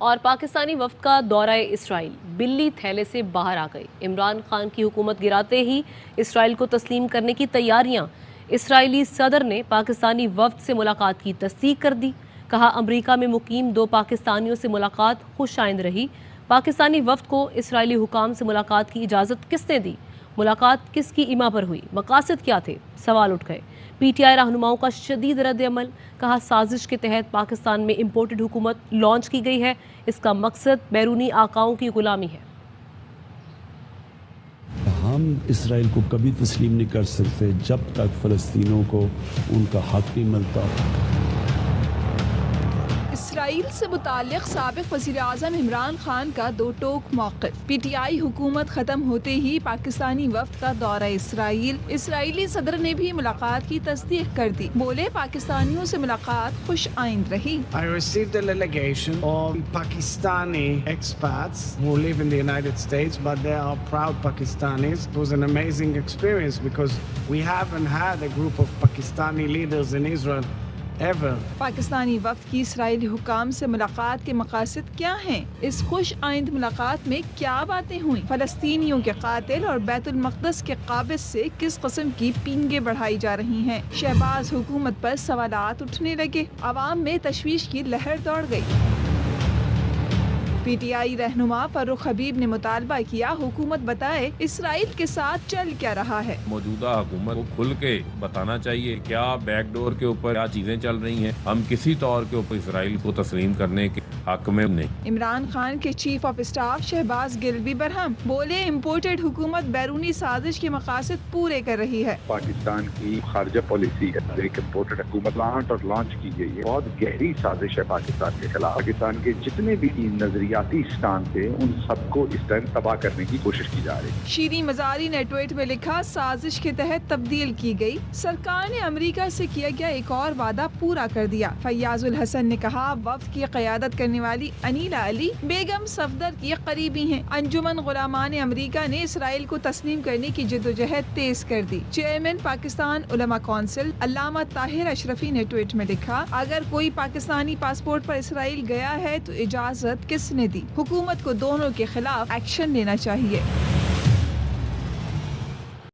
اور پاکستانی وفد کا دورہ اسرائیل بلی تھیلے سے باہر آ گئی۔ عمران خان کی حکومت گراتے ہی اسرائیل کو تسلیم کرنے کی تیاریاں۔ اسرائیلی صدر نے پاکستانی وفد سے ملاقات کی تصدیق کر دی۔ کہا امریکہ میں مقیم 2 پاکستانیوں سے ملاقات خوش آئند رہی۔ پاکستانی وفد کو اسرائیلی حکام سے ملاقات کی اجازت کس نے دی؟ ملاقات کس کی ایما پر ہوئی؟ مقاصد کیا تھے؟ سوال اٹھ گئے۔ پی ٹی آئی رہنماؤں کا شدید رد عمل۔ کہا سازش کے تحت پاکستان میں امپورٹڈ حکومت لانچ کی گئی ہے، اس کا مقصد بیرونی آقاؤں کی غلامی ہے۔ ہم اسرائیل کو کبھی تسلیم نہیں کر سکتے جب تک فلسطینیوں کو ان کا حق نہیں ملتا۔ اسرائیل سے متعلق سابق وزیر اعظم عمران خان کا 2 ٹوک موقف۔ پی ٹی آئی حکومت ختم ہوتے ہی پاکستانی وفد کا دورہ اسرائیل۔ اسرائیلی صدر نے بھی ملاقات کی تصدیق کر دی۔ بولے پاکستانیوں سے ملاقات خوش آئند رہی۔ I received a delegation of Pakistani expats who live in the United States, but they are proud Pakistanis. It was an amazing experience because we haven't had a group of Pakistani leaders in Israel ever. Pakistani وفد کی اسرائیلی حکام سے ملاقات کے مقاصد کیا ہیں؟ اس خوش آئند ملاقات میں کیا باتیں ہوئیں؟ فلسطینیوں کے قاتل اور بیت المقدس کے قابض سے کس قسم کی پینگیں بڑھائی جا رہی ہیں؟ شہباز حکومت پر سوالات اٹھنے لگے، عوام میں تشویش کی لہر دوڑ گئی۔ پی ٹی آئی رہنما فاروق حبیب نے مطالبہ کیا حکومت بتائے اسرائیل کے ساتھ چل کیا رہا ہے۔ موجودہ حکومت کو کھل کے بتانا چاہیے کیا بیک ڈور کے اوپر کیا چیزیں چل رہی ہیں۔ ہم کسی طور کے اوپر اسرائیل کو تسلیم کرنے کے حق میں نہیں۔ عمران خان کے چیف آف اسٹاف شہباز گل بھی برہم، بولے امپورٹڈ حکومت بیرونی سازش کے مقاصد پورے کر رہی ہے۔ پاکستان کی خارجہ پالیسی ہے، ایک امپورٹڈ حکومت لانچ کی گئی ہے، بہت گہری سازش ہے پاکستان کے خلاف۔ پاکستان کے جتنے بھی نظریاتی اسٹان تھے ان سب کو اس ٹائم تباہ کرنے کی کوشش کی جا رہی ہے۔ شیریں مزاری نے ٹویٹ میں لکھا سازش کے تحت تبدیل کی گئی، سرکار نے امریکہ سے کیا گیا ایک اور وعدہ پورا کر دیا۔ فیاض الحسن نے کہا وفد کی قیادت کرنے والی انیلا علی بیگم صفدر کی قریبی ہیں۔ انجمن غلامان امریکہ نے اسرائیل کو تسلیم کرنے کی جدوجہد تیز کر دی۔ چیئرمین پاکستان علماء کونسل علامہ طاہر اشرفی نے ٹویٹ میں لکھا اگر کوئی پاکستانی پاسپورٹ پر اسرائیل گیا ہے تو اجازت کس نے دی؟ حکومت کو دونوں کے خلاف ایکشن لینا چاہیے۔